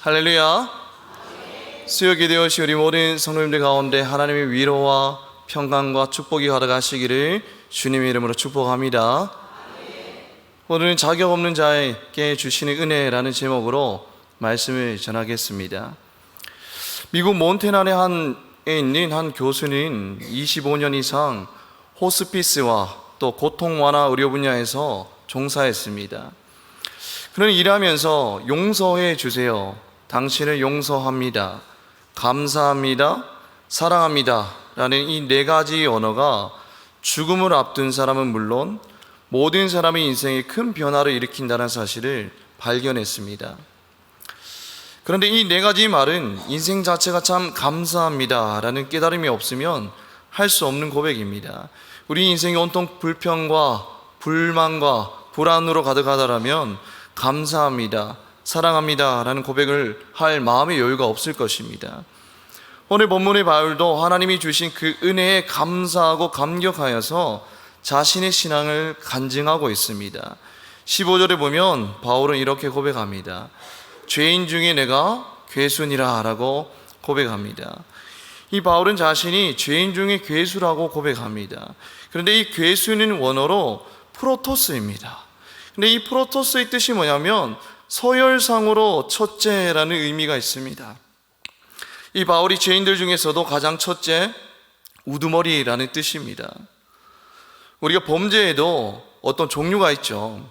할렐루야. 수요기 되어시 우리 모든 성도님들 가운데 하나님의 위로와 평강과 축복이 가득하시기를 주님의 이름으로 축복합니다. 오늘은 자격 없는 자에게 주시는 은혜라는 제목으로 말씀을 전하겠습니다. 미국 몬태나에 있는 한 교수는 25년 이상 호스피스와 또 고통 완화 의료 분야에서 종사했습니다. 그는 일하면서 용서해 주세요, 당신을 용서합니다, 감사합니다, 사랑합니다 라는 이 네 가지 언어가 죽음을 앞둔 사람은 물론 모든 사람의 인생에 큰 변화를 일으킨다는 사실을 발견했습니다. 그런데 이 네 가지 말은 인생 자체가 참 감사합니다 라는 깨달음이 없으면 할 수 없는 고백입니다. 우리 인생이 온통 불평과 불만과 불안으로 가득하다라면 감사합니다, 사랑합니다 라는 고백을 할 마음의 여유가 없을 것입니다. 오늘 본문의 바울도 하나님이 주신 그 은혜에 감사하고 감격하여서 자신의 신앙을 간증하고 있습니다. 15절에 보면 바울은 이렇게 고백합니다. 죄인 중에 내가 괴순이라 라고 고백합니다. 이 바울은 자신이 죄인 중에 괴수라고 고백합니다. 그런데 이 괴수는 원어로 프로토스입니다. 근데 이 프로토스의 뜻이 뭐냐면 서열상으로 첫째라는 의미가 있습니다. 이 바울이 죄인들 중에서도 가장 첫째, 우두머리라는 뜻입니다. 우리가 범죄에도 어떤 종류가 있죠.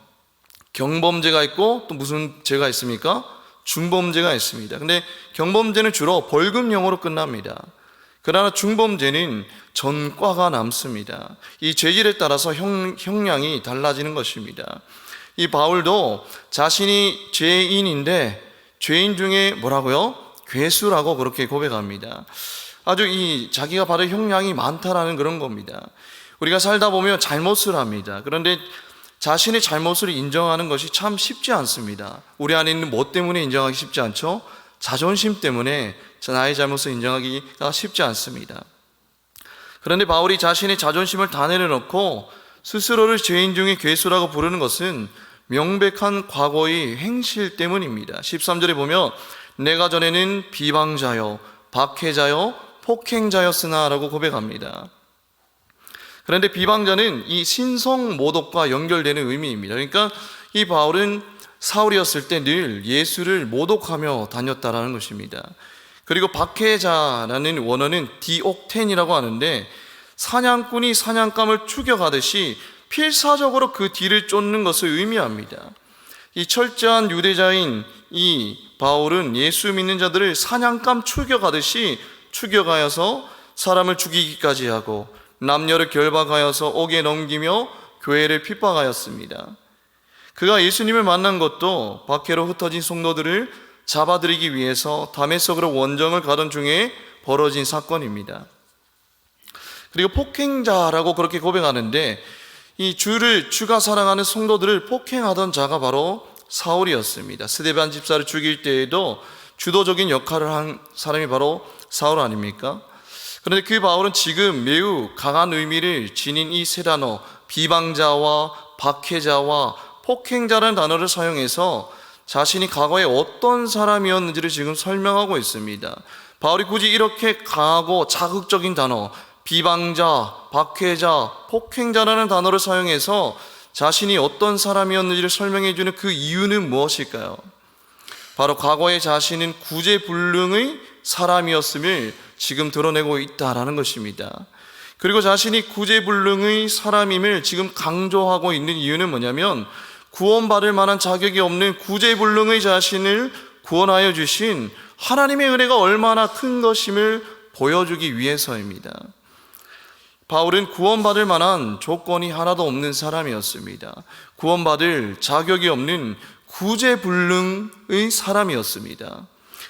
경범죄가 있고 또 무슨 죄가 있습니까? 중범죄가 있습니다. 근데 경범죄는 주로 벌금형으로 끝납니다. 그러나 중범죄는 전과가 남습니다. 이 죄질에 따라서 형량이 달라지는 것입니다. 이 바울도 자신이 죄인인데 죄인 중에 뭐라고요? 괴수라고 그렇게 고백합니다. 아주 자기가 받을 형량이 많다라는 그런 겁니다. 우리가 살다 보면 잘못을 합니다. 그런데 자신의 잘못을 인정하는 것이 참 쉽지 않습니다. 우리 안에 있는 뭐 때문에 인정하기 쉽지 않죠? 자존심 때문에 나의 잘못을 인정하기가 쉽지 않습니다. 그런데 바울이 자신의 자존심을 다 내려놓고 스스로를 죄인 중에 괴수라고 부르는 것은 명백한 과거의 행실 때문입니다. 13절에 보면 내가 전에는 비방자요, 박해자요, 폭행자였으나 라고 고백합니다. 그런데 비방자는 이 신성모독과 연결되는 의미입니다. 그러니까 이 바울은 사울이었을 때 늘 예수를 모독하며 다녔다라는 것입니다. 그리고 박해자라는 원어는 디옥텐이라고 하는데 사냥꾼이 사냥감을 추격하듯이 필사적으로 그 뒤를 쫓는 것을 의미합니다. 이 철저한 유대자인 이 바울은 예수 믿는 자들을 사냥감 추격하듯이 추격하여서 사람을 죽이기까지 하고 남녀를 결박하여서 옥에 넘기며 교회를 핍박하였습니다. 그가 예수님을 만난 것도 박해로 흩어진 성도들을 잡아들이기 위해서 다메섹으로 원정을 가던 중에 벌어진 사건입니다. 그리고 폭행자라고 그렇게 고백하는데 이 주가 사랑하는 성도들을 폭행하던 자가 바로 사울이었습니다. 스데반 집사를 죽일 때에도 주도적인 역할을 한 사람이 바로 사울 아닙니까? 그런데 그 바울은 지금 매우 강한 의미를 지닌 이 세 단어, 비방자와 박해자와 폭행자라는 단어를 사용해서 자신이 과거에 어떤 사람이었는지를 지금 설명하고 있습니다. 바울이 굳이 이렇게 강하고 자극적인 단어, 비방자, 박해자, 폭행자라는 단어를 사용해서 자신이 어떤 사람이었는지를 설명해 주는 그 이유는 무엇일까요? 바로 과거에 자신은 구제불능의 사람이었음을 지금 드러내고 있다라는 것입니다. 그리고 자신이 구제불능의 사람임을 지금 강조하고 있는 이유는 뭐냐면 구원받을 만한 자격이 없는 구제불능의 자신을 구원하여 주신 하나님의 은혜가 얼마나 큰 것임을 보여주기 위해서입니다. 바울은 구원받을 만한 조건이 하나도 없는 사람이었습니다. 구원받을 자격이 없는 구제불능의 사람이었습니다.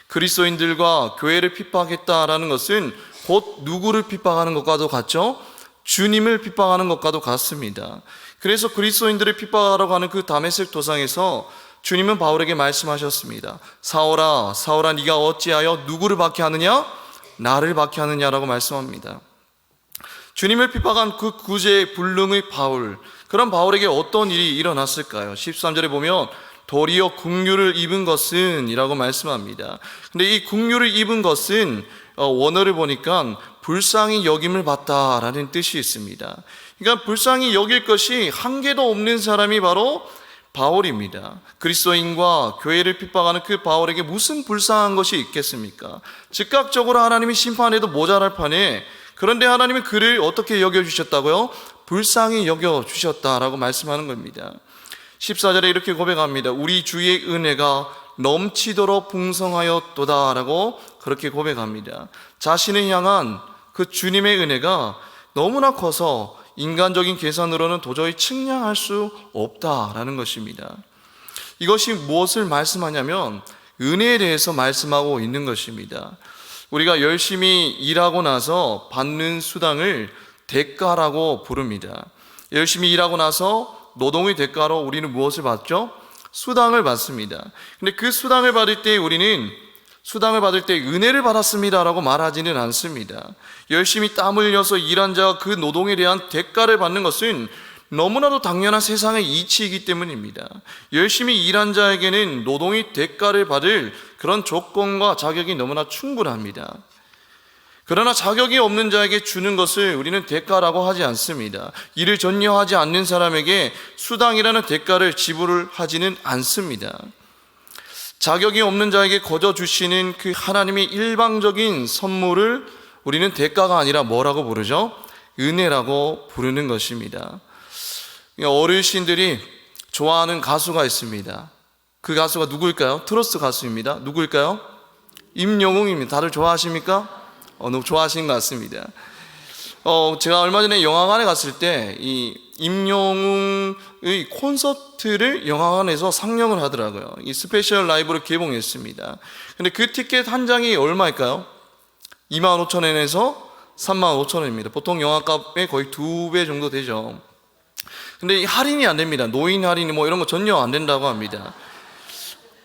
그리스도인들과 교회를 핍박했다라는 것은 곧 누구를 핍박하는 것과도 같죠? 주님을 핍박하는 것과도 같습니다. 그래서 그리스도인들을 핍박하러 가는 그 다메섹 도상에서 주님은 바울에게 말씀하셨습니다. 사울아, 사울아, 네가 어찌하여 누구를 박해하느냐? 나를 박해하느냐라고 말씀합니다. 주님을 핍박한 그 구제불능의 바울, 그런 바울에게 어떤 일이 일어났을까요? 13절에 보면 도리어 긍휼을 입은 것은 이라고 말씀합니다. 근데 이 긍휼을 입은 것은 원어를 보니까 불쌍히 여김을 받다라는 뜻이 있습니다. 그러니까 불쌍히 여길 것이 한 개도 없는 사람이 바로 바울입니다. 그리스도인과 교회를 핍박하는 그 바울에게 무슨 불쌍한 것이 있겠습니까? 즉각적으로 하나님이 심판해도 모자랄 판에, 그런데 하나님이 그를 어떻게 여겨주셨다고요? 불쌍히 여겨주셨다라고 말씀하는 겁니다. 14절에 이렇게 고백합니다. 우리 주의 은혜가 넘치도록 풍성하였도다 라고 그렇게 고백합니다. 자신을 향한 그 주님의 은혜가 너무나 커서 인간적인 계산으로는 도저히 측량할 수 없다라는 것입니다. 이것이 무엇을 말씀하냐면 은혜에 대해서 말씀하고 있는 것입니다. 우리가 열심히 일하고 나서 받는 수당을 대가라고 부릅니다. 열심히 일하고 나서 노동의 대가로 우리는 무엇을 받죠? 수당을 받습니다. 근데 그 수당을 받을 때 우리는 수당을 받을 때 은혜를 받았습니다라고 말하지는 않습니다. 열심히 땀 흘려서 일한 자가 그 노동에 대한 대가를 받는 것은 너무나도 당연한 세상의 이치이기 때문입니다. 열심히 일한 자에게는 노동의 대가를 받을 그런 조건과 자격이 너무나 충분합니다. 그러나 자격이 없는 자에게 주는 것을 우리는 대가라고 하지 않습니다. 일을 전혀 하지 않는 사람에게 수당이라는 대가를 지불을 하지는 않습니다. 자격이 없는 자에게 거저 주시는 그 하나님의 일방적인 선물을 우리는 대가가 아니라 뭐라고 부르죠? 은혜라고 부르는 것입니다. 어르신들이 좋아하는 가수가 있습니다. 그 가수가 누구일까요? 트로트 가수입니다. 누구일까요? 임영웅입니다. 다들 좋아하십니까? 너무 좋아하시는 것 같습니다. 제가 얼마 전에 영화관에 갔을 때 이 임영웅의 콘서트를 영화관에서 상영을 하더라고요. 이 스페셜 라이브를 개봉했습니다. 근데 그 티켓 한 장이 얼마일까요? 25,000원에서 35,000원입니다. 보통 영화값의 거의 2배 정도 되죠. 근데 할인이 안 됩니다. 노인 할인이 뭐 이런 거 전혀 안 된다고 합니다.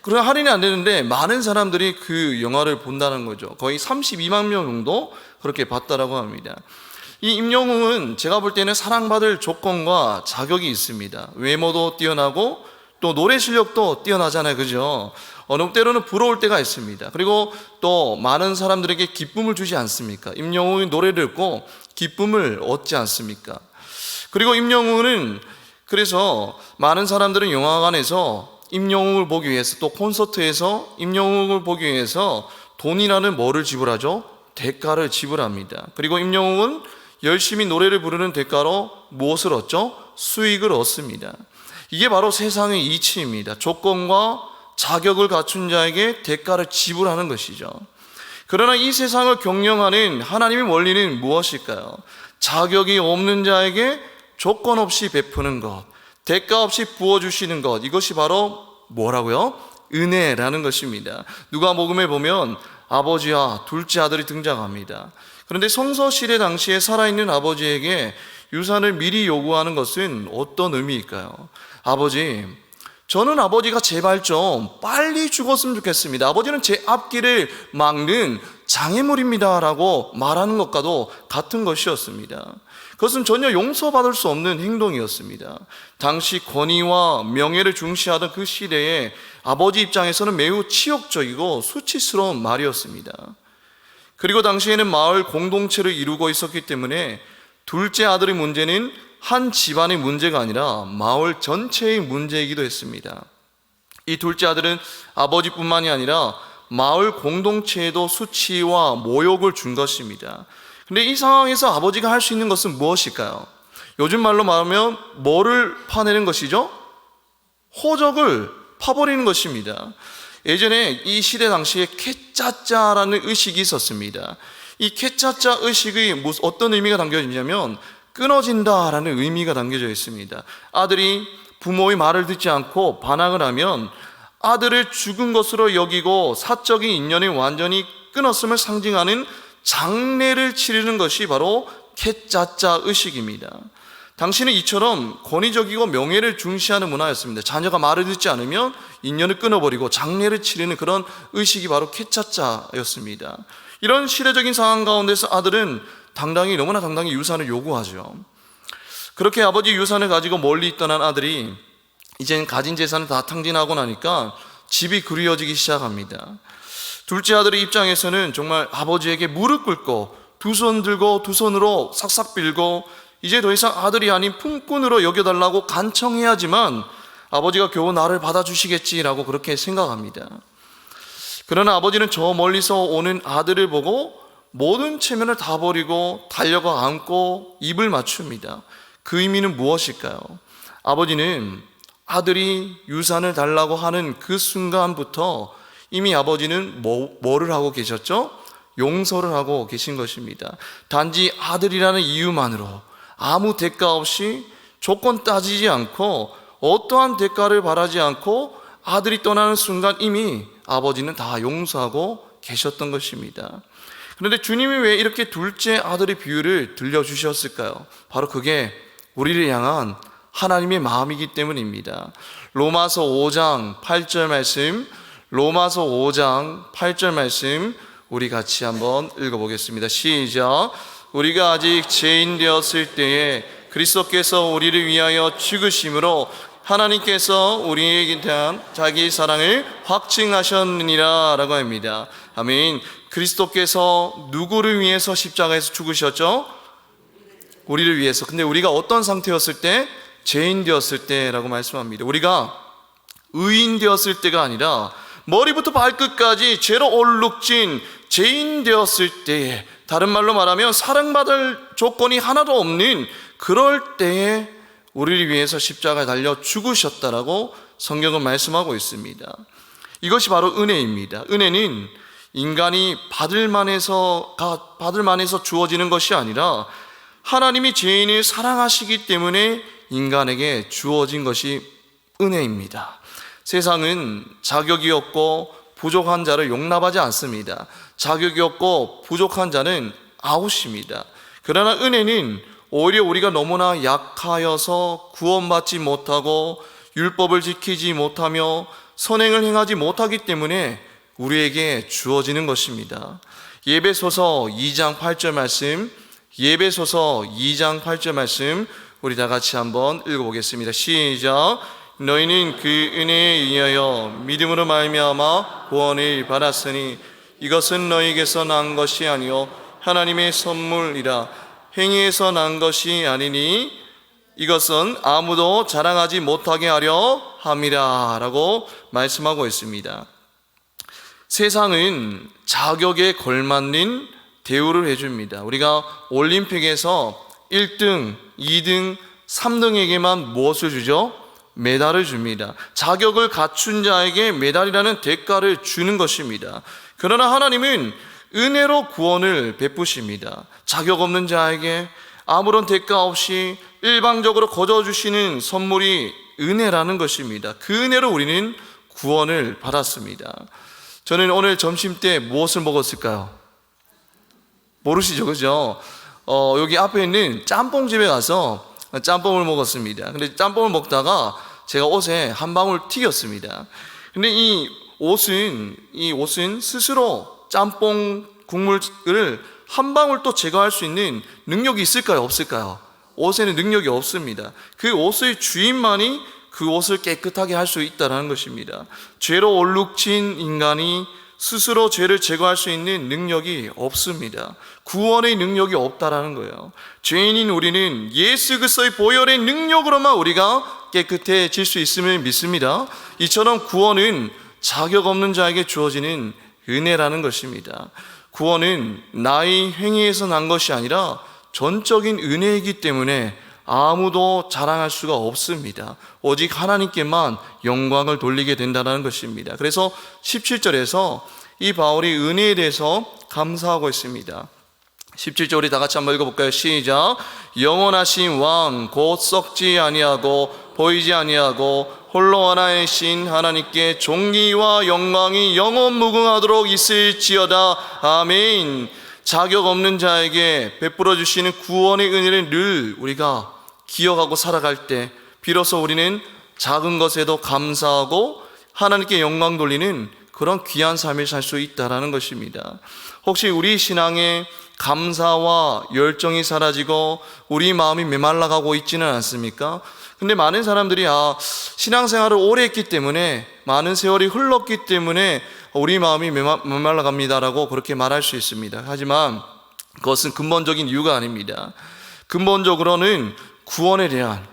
그런 할인이 안 되는데 많은 사람들이 그 영화를 본다는 거죠. 거의 32만 명 정도 그렇게 봤다라고 합니다. 이 임영웅은 제가 볼 때는 사랑받을 조건과 자격이 있습니다. 외모도 뛰어나고 또 노래 실력도 뛰어나잖아요, 그죠? 어느 때로는 부러울 때가 있습니다. 그리고 또 많은 사람들에게 기쁨을 주지 않습니까? 임영웅의 노래를 듣고 기쁨을 얻지 않습니까? 그리고 임영웅은 그래서 많은 사람들은 영화관에서 임영웅을 보기 위해서 또 콘서트에서 임영웅을 보기 위해서 돈이라는 뭐를 지불하죠? 대가를 지불합니다. 그리고 임영웅은 열심히 노래를 부르는 대가로 무엇을 얻죠? 수익을 얻습니다. 이게 바로 세상의 이치입니다. 조건과 자격을 갖춘 자에게 대가를 지불하는 것이죠. 그러나 이 세상을 경영하는 하나님의 원리는 무엇일까요? 자격이 없는 자에게 조건 없이 베푸는 것, 대가 없이 부어주시는 것, 이것이 바로 뭐라고요? 은혜라는 것입니다. 누가복음에 보면 아버지와 둘째 아들이 등장합니다. 그런데 성서시대 당시에 살아있는 아버지에게 유산을 미리 요구하는 것은 어떤 의미일까요? 아버지, 저는 아버지가 제발 좀 빨리 죽었으면 좋겠습니다. 아버지는 제 앞길을 막는 장애물입니다 라고 말하는 것과도 같은 것이었습니다. 그것은 전혀 용서받을 수 없는 행동이었습니다. 당시 권위와 명예를 중시하던 그 시대에 아버지 입장에서는 매우 치욕적이고 수치스러운 말이었습니다. 그리고 당시에는 마을 공동체를 이루고 있었기 때문에 둘째 아들의 문제는 한 집안의 문제가 아니라 마을 전체의 문제이기도 했습니다. 이 둘째 아들은 아버지뿐만이 아니라 마을 공동체에도 수치와 모욕을 준 것입니다. 근데 이 상황에서 아버지가 할 수 있는 것은 무엇일까요? 요즘 말로 말하면 뭐를 파내는 것이죠? 호적을 파버리는 것입니다. 예전에 이 시대 당시에 캐짜짜라는 의식이 있었습니다. 이 캐짜짜 의식의 어떤 의미가 담겨져 있냐면 끊어진다라는 의미가 담겨져 있습니다. 아들이 부모의 말을 듣지 않고 반항을 하면 아들을 죽은 것으로 여기고 사적인 인연이 완전히 끊었음을 상징하는 장례를 치르는 것이 바로 캐짜짜 의식입니다. 당시는 이처럼 권위적이고 명예를 중시하는 문화였습니다. 자녀가 말을 듣지 않으면 인연을 끊어버리고 장례를 치르는 그런 의식이 바로 캐짜짜였습니다. 이런 시대적인 상황 가운데서 아들은 너무나 당당히 유산을 요구하죠. 그렇게 아버지 유산을 가지고 멀리 떠난 아들이 이젠 가진 재산을 다 탕진하고 나니까 집이 그리워지기 시작합니다. 둘째 아들의 입장에서는 정말 아버지에게 무릎 꿇고 두 손 들고 두 손으로 싹싹 빌고 이제 더 이상 아들이 아닌 품꾼으로 여겨달라고 간청해야지만 아버지가 겨우 나를 받아주시겠지라고 그렇게 생각합니다. 그러나 아버지는 저 멀리서 오는 아들을 보고 모든 체면을 다 버리고 달려가 안고 입을 맞춥니다. 그 의미는 무엇일까요? 아버지는 아들이 유산을 달라고 하는 그 순간부터 이미 아버지는 뭐를 하고 계셨죠? 용서를 하고 계신 것입니다. 단지 아들이라는 이유만으로 아무 대가 없이 조건 따지지 않고 어떠한 대가를 바라지 않고 아들이 떠나는 순간 이미 아버지는 다 용서하고 계셨던 것입니다. 그런데 주님이 왜 이렇게 둘째 아들의 비유를 들려주셨을까요? 바로 그게 우리를 향한 하나님의 마음이기 때문입니다. 로마서 5장 8절 말씀, 로마서 5장 8절 말씀 우리 같이 한번 읽어보겠습니다. 시작. 우리가 아직 죄인 되었을 때에 그리스도께서 우리를 위하여 죽으심으로 하나님께서 우리에게 대한 자기 사랑을 확증하셨느니라 라고 합니다. 아멘. 그리스도께서 누구를 위해서 십자가에서 죽으셨죠? 우리를 위해서. 근데 우리가 어떤 상태였을 때? 죄인 되었을 때라고 말씀합니다. 우리가 의인 되었을 때가 아니라 머리부터 발끝까지 죄로 얼룩진 죄인 되었을 때에, 다른 말로 말하면 사랑받을 조건이 하나도 없는 그럴 때에 우리를 위해서 십자가에 달려 죽으셨다라고 성경은 말씀하고 있습니다. 이것이 바로 은혜입니다. 은혜는 인간이 받을 만해서 주어지는 것이 아니라 하나님이 죄인을 사랑하시기 때문에 인간에게 주어진 것이 은혜입니다. 세상은 자격이 없고 부족한 자를 용납하지 않습니다. 자격이 없고 부족한 자는 아웃입니다. 그러나 은혜는 오히려 우리가 너무나 약하여서 구원받지 못하고 율법을 지키지 못하며 선행을 행하지 못하기 때문에 우리에게 주어지는 것입니다. 예배소서 2장 8절 말씀, 예배소서 2장 8절 말씀 우리 다 같이 한번 읽어보겠습니다. 시작. 너희는 그 은혜에 의하여 믿음으로 말미암아 구원을 받았으니 이것은 너희에게서 난 것이 아니요 하나님의 선물이라. 행위에서 난 것이 아니니 이것은 아무도 자랑하지 못하게 하려 함이라 라고 말씀하고 있습니다. 세상은 자격에 걸맞는 대우를 해줍니다. 우리가 올림픽에서 1등, 2등, 3등에게만 무엇을 주죠? 메달을 줍니다. 자격을 갖춘 자에게 메달이라는 대가를 주는 것입니다. 그러나 하나님은 은혜로 구원을 베푸십니다. 자격 없는 자에게 아무런 대가 없이 일방적으로 거저주시는 선물이 은혜라는 것입니다. 그 은혜로 우리는 구원을 받았습니다. 저는 오늘 점심 때 무엇을 먹었을까요? 모르시죠, 그죠? 여기 앞에 있는 짬뽕집에 가서 짬뽕을 먹었습니다. 근데 짬뽕을 먹다가 제가 옷에 한 방울 튀겼습니다. 근데 이 옷은 스스로 짬뽕 국물을 한 방울 또 제거할 수 있는 능력이 있을까요? 없을까요? 옷에는 능력이 없습니다. 그 옷의 주인만이 그 옷을 깨끗하게 할 수 있다는 것입니다. 죄로 얼룩진 인간이 스스로 죄를 제거할 수 있는 능력이 없습니다. 구원의 능력이 없다라는 거예요. 죄인인 우리는 예수 그리스도의 보혈의 능력으로만 우리가 깨끗해질 수 있음을 믿습니다. 이처럼 구원은 자격 없는 자에게 주어지는 은혜라는 것입니다. 구원은 나의 행위에서 난 것이 아니라 전적인 은혜이기 때문에 아무도 자랑할 수가 없습니다. 오직 하나님께만 영광을 돌리게 된다는 것입니다. 그래서 17절에서 이 바울이 은혜에 대해서 감사하고 있습니다. 17절 우리 다 같이 한번 읽어볼까요? 시작. 영원하신 왕 곧 썩지 아니하고 보이지 아니하고 홀로 하나의 신 하나님께 존귀와 영광이 영원 무궁하도록 있을지어다. 아멘. 자격 없는 자에게 베풀어 주시는 구원의 은혜를 늘 우리가 기억하고 살아갈 때 비로소 우리는 작은 것에도 감사하고 하나님께 영광 돌리는 그런 귀한 삶을 살 수 있다는 것입니다. 혹시 우리 신앙에 감사와 열정이 사라지고 우리 마음이 메말라가고 있지는 않습니까? 근데 많은 사람들이 신앙생활을 오래 했기 때문에, 많은 세월이 흘렀기 때문에 우리 마음이 메말라갑니다라고 그렇게 말할 수 있습니다. 하지만 그것은 근본적인 이유가 아닙니다. 근본적으로는 구원에 대한,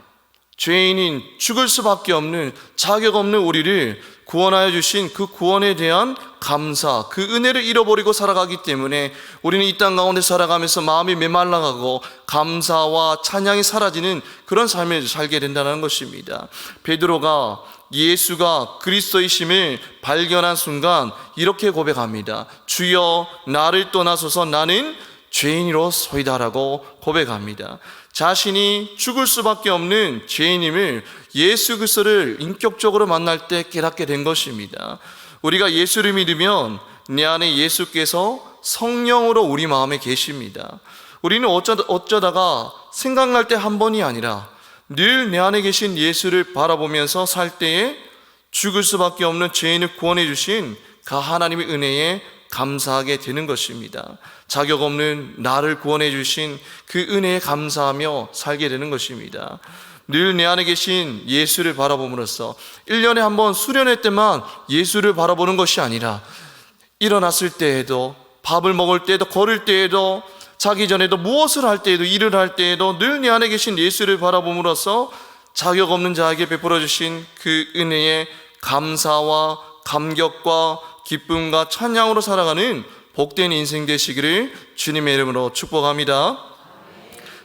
죄인인 죽을 수밖에 없는 자격 없는 우리를 구원하여 주신 그 구원에 대한 감사, 그 은혜를 잃어버리고 살아가기 때문에 우리는 이 땅 가운데 살아가면서 마음이 메말라가고 감사와 찬양이 사라지는 그런 삶을 살게 된다는 것입니다. 베드로가 예수가 그리스도이심을 발견한 순간 이렇게 고백합니다. 주여, 나를 떠나소서, 나는 죄인으로 소이다라고 고백합니다. 자신이 죽을 수밖에 없는 죄인임을 예수 그리스도를 인격적으로 만날 때 깨닫게 된 것입니다. 우리가 예수를 믿으면 내 안에 예수께서 성령으로 우리 마음에 계십니다. 우리는 어쩌다가 생각날 때 한 번이 아니라 늘 내 안에 계신 예수를 바라보면서 살 때에 죽을 수밖에 없는 죄인을 구원해 주신 그 하나님의 은혜에 감사하게 되는 것입니다. 자격 없는 나를 구원해 주신 그 은혜에 감사하며 살게 되는 것입니다. 늘 내 안에 계신 예수를 바라봄으로써 1년에 한 번 수련회 때만 예수를 바라보는 것이 아니라 일어났을 때에도, 밥을 먹을 때에도, 걸을 때에도, 자기 전에도, 무엇을 할 때에도, 일을 할 때에도 늘 내 안에 계신 예수를 바라봄으로써 자격 없는 자에게 베풀어 주신 그 은혜에 감사와 감격과 기쁨과 찬양으로 살아가는 복된 인생 되시기를 주님의 이름으로 축복합니다.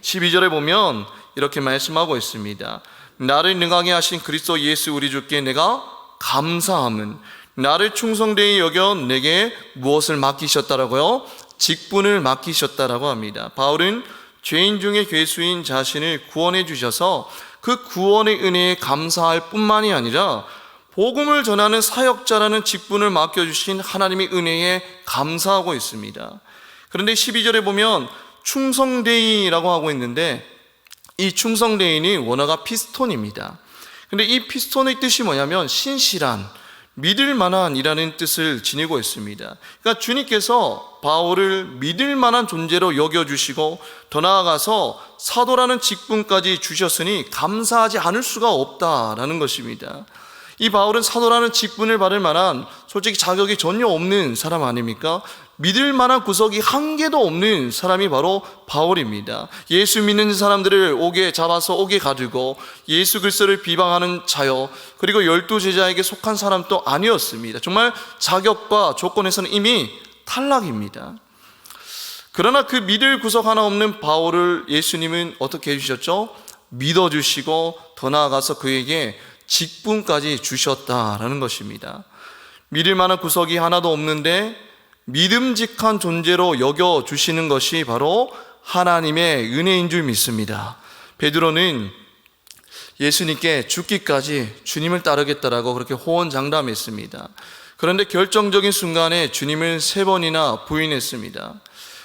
12절에 보면 이렇게 말씀하고 있습니다. 나를 능하게 하신 그리스도 예수 우리 주께 내가 감사함은, 나를 충성되이 여겨 내게 무엇을 맡기셨다라고요? 직분을 맡기셨다라고 합니다. 바울은 죄인 중에 괴수인 자신을 구원해 주셔서 그 구원의 은혜에 감사할 뿐만이 아니라 복음을 전하는 사역자라는 직분을 맡겨주신 하나님의 은혜에 감사하고 있습니다. 그런데 12절에 보면 충성되이라고 하고 있는데, 이 충성되이는 원어가 피스톤입니다. 근데 이 피스톤의 뜻이 뭐냐면 신실한, 믿을 만한 이라는 뜻을 지니고 있습니다. 그러니까 주님께서 바울을 믿을 만한 존재로 여겨주시고 더 나아가서 사도라는 직분까지 주셨으니 감사하지 않을 수가 없다라는 것입니다. 이 바울은 사도라는 직분을 받을 만한 솔직히 자격이 전혀 없는 사람 아닙니까? 믿을 만한 구석이 한 개도 없는 사람이 바로 바울입니다. 예수 믿는 사람들을 옥에 잡아서 옥에 가두고 예수 그리스도를 비방하는 자요, 그리고 12제자에게 속한 사람도 아니었습니다. 정말 자격과 조건에서는 이미 탈락입니다. 그러나 그 믿을 구석 하나 없는 바울을 예수님은 어떻게 해주셨죠? 믿어주시고 더 나아가서 그에게 직분까지 주셨다라는 것입니다. 믿을 만한 구석이 하나도 없는데 믿음직한 존재로 여겨주시는 것이 바로 하나님의 은혜인 줄 믿습니다. 베드로는 예수님께 죽기까지 주님을 따르겠다라고 그렇게 호언장담했습니다. 그런데 결정적인 순간에 주님을 3번이나 부인했습니다.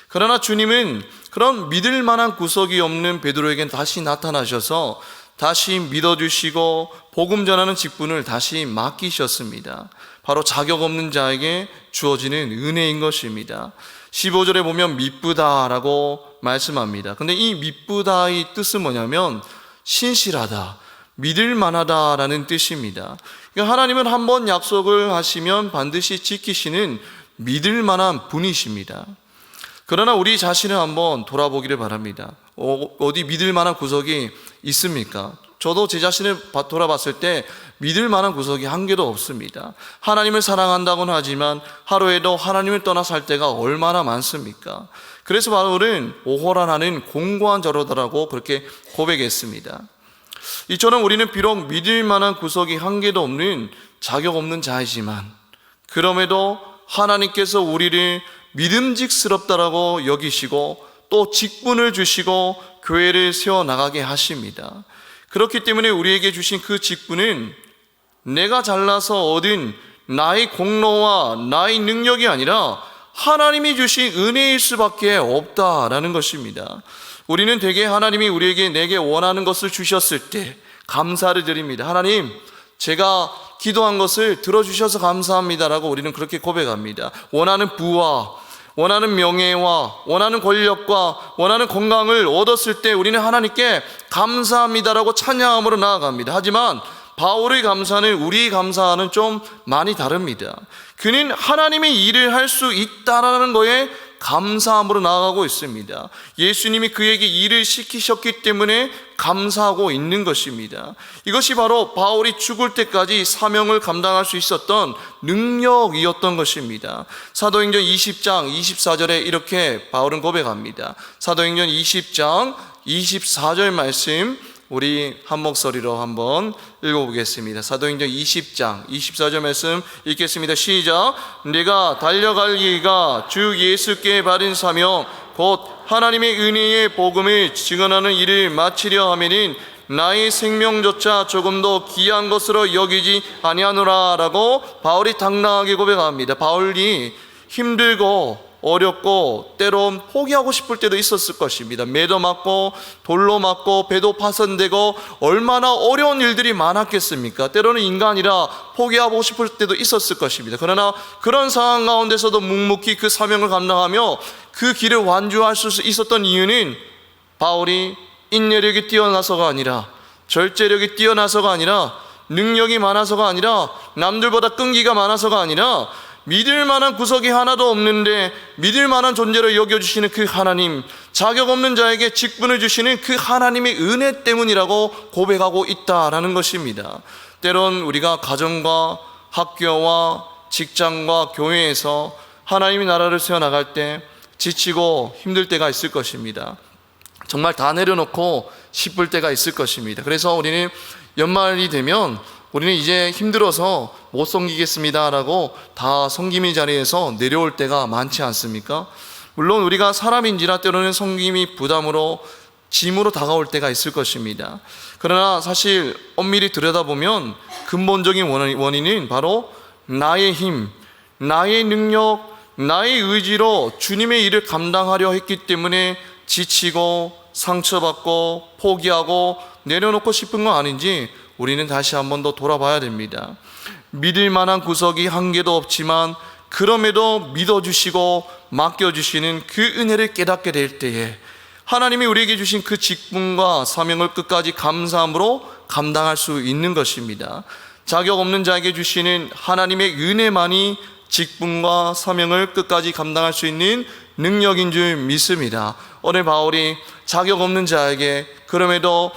그러나 주님은 그런 믿을 만한 구석이 없는 베드로에게 다시 나타나셔서 다시 믿어주시고 복음 전하는 직분을 다시 맡기셨습니다. 바로 자격 없는 자에게 주어지는 은혜인 것입니다. 15절에 보면 미쁘다라고 말씀합니다. 근데 이 미쁘다의 뜻은 뭐냐면 신실하다, 믿을 만하다라는 뜻입니다. 그러니까 하나님은 한번 약속을 하시면 반드시 지키시는 믿을 만한 분이십니다. 그러나 우리 자신을 한번 돌아보기를 바랍니다. 어디 믿을 만한 구석이 있습니까? 저도 제 자신을 돌아봤을 때 믿을 만한 구석이 한 개도 없습니다. 하나님을 사랑한다고는 하지만 하루에도 하나님을 떠나 살 때가 얼마나 많습니까? 그래서 바울은 오호라나는 공고한 자로다라고 그렇게 고백했습니다. 이처럼 우리는 비록 믿을 만한 구석이 한 개도 없는 자격 없는 자이지만 그럼에도 하나님께서 우리를 믿음직스럽다라고 여기시고 또 직분을 주시고 교회를 세워나가게 하십니다. 그렇기 때문에 우리에게 주신 그 직분은 내가 잘나서 얻은 나의 공로와 나의 능력이 아니라 하나님이 주신 은혜일 수밖에 없다라는 것입니다. 우리는 대개 하나님이 우리에게 내게 원하는 것을 주셨을 때 감사를 드립니다. 하나님, 제가 기도한 것을 들어주셔서 감사합니다라고 우리는 그렇게 고백합니다. 원하는 부와 원하는 명예와 원하는 권력과 원하는 건강을 얻었을 때 우리는 하나님께 감사합니다라고 찬양함으로 나아갑니다. 하지만 바울의 감사는 우리의 감사와는 좀 많이 다릅니다. 그는 하나님의 일을 할 수 있다라는 거에 감사함으로 나아가고 있습니다. 예수님이 그에게 일을 시키셨기 때문에 감사하고 있는 것입니다. 이것이 바로 바울이 죽을 때까지 사명을 감당할 수 있었던 능력이었던 것입니다. 사도행전 20장 24절에 이렇게 바울은 고백합니다. 사도행전 20장 24절 말씀 우리 한 목소리로 한번 읽어보겠습니다. 사도행전 20장 24절 말씀 읽겠습니다. 시작. 내가 달려갈 길과 주 예수께 받은 사명 곧 하나님의 은혜의 복음을 증언하는 일을 마치려 하면은 나의 생명조차 조금도 귀한 것으로 여기지 아니하노라 라고 바울이 당당하게 고백합니다. 바울이 힘들고 어렵고 때론 포기하고 싶을 때도 있었을 것입니다. 매도 맞고 돌로 맞고 배도 파손되고 얼마나 어려운 일들이 많았겠습니까? 때로는 인간이라 포기하고 싶을 때도 있었을 것입니다. 그러나 그런 상황 가운데서도 묵묵히 그 사명을 감당하며 그 길을 완주할 수 있었던 이유는 바울이 인내력이 뛰어나서가 아니라 절제력이 뛰어나서가 아니라 능력이 많아서가 아니라 남들보다 끈기가 많아서가 아니라 믿을 만한 구석이 하나도 없는데 믿을 만한 존재로 여겨주시는 그 하나님, 자격 없는 자에게 직분을 주시는 그 하나님의 은혜 때문이라고 고백하고 있다라는 것입니다. 때론 우리가 가정과 학교와 직장과 교회에서 하나님의 나라를 세워나갈 때 지치고 힘들 때가 있을 것입니다. 정말 다 내려놓고 싶을 때가 있을 것입니다. 그래서 우리는 연말이 되면 우리는 이제 힘들어서 못 섬기겠습니다라고 다 섬김의 자리에서 내려올 때가 많지 않습니까? 물론 우리가 사람인지라 때로는 섬김이 부담으로 짐으로 다가올 때가 있을 것입니다. 그러나 사실 엄밀히 들여다보면 근본적인 원인은 바로 나의 힘, 나의 능력, 나의 의지로 주님의 일을 감당하려 했기 때문에 지치고 상처받고 포기하고 내려놓고 싶은 건 아닌지 우리는 다시 한 번 더 돌아봐야 됩니다. 믿을 만한 구석이 한 개도 없지만 그럼에도 믿어주시고 맡겨주시는 그 은혜를 깨닫게 될 때에 하나님이 우리에게 주신 그 직분과 사명을 끝까지 감사함으로 감당할 수 있는 것입니다. 자격 없는 자에게 주시는 하나님의 은혜만이 직분과 사명을 끝까지 감당할 수 있는 능력인 줄 믿습니다. 오늘 바울이 자격 없는 자에게 그럼에도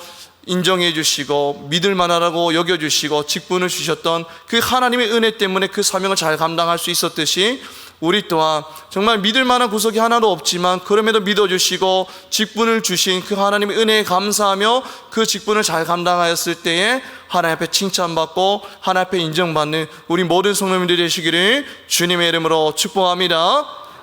인정해 주시고 믿을 만하라고 여겨주시고 직분을 주셨던 그 하나님의 은혜 때문에 그 사명을 잘 감당할 수 있었듯이 우리 또한 정말 믿을 만한 구석이 하나도 없지만 그럼에도 믿어주시고 직분을 주신 그 하나님의 은혜에 감사하며 그 직분을 잘 감당하였을 때에 하나님 앞에 칭찬받고 하나님 앞에 인정받는 우리 모든 성도님들이 되시기를 주님의 이름으로 축복합니다.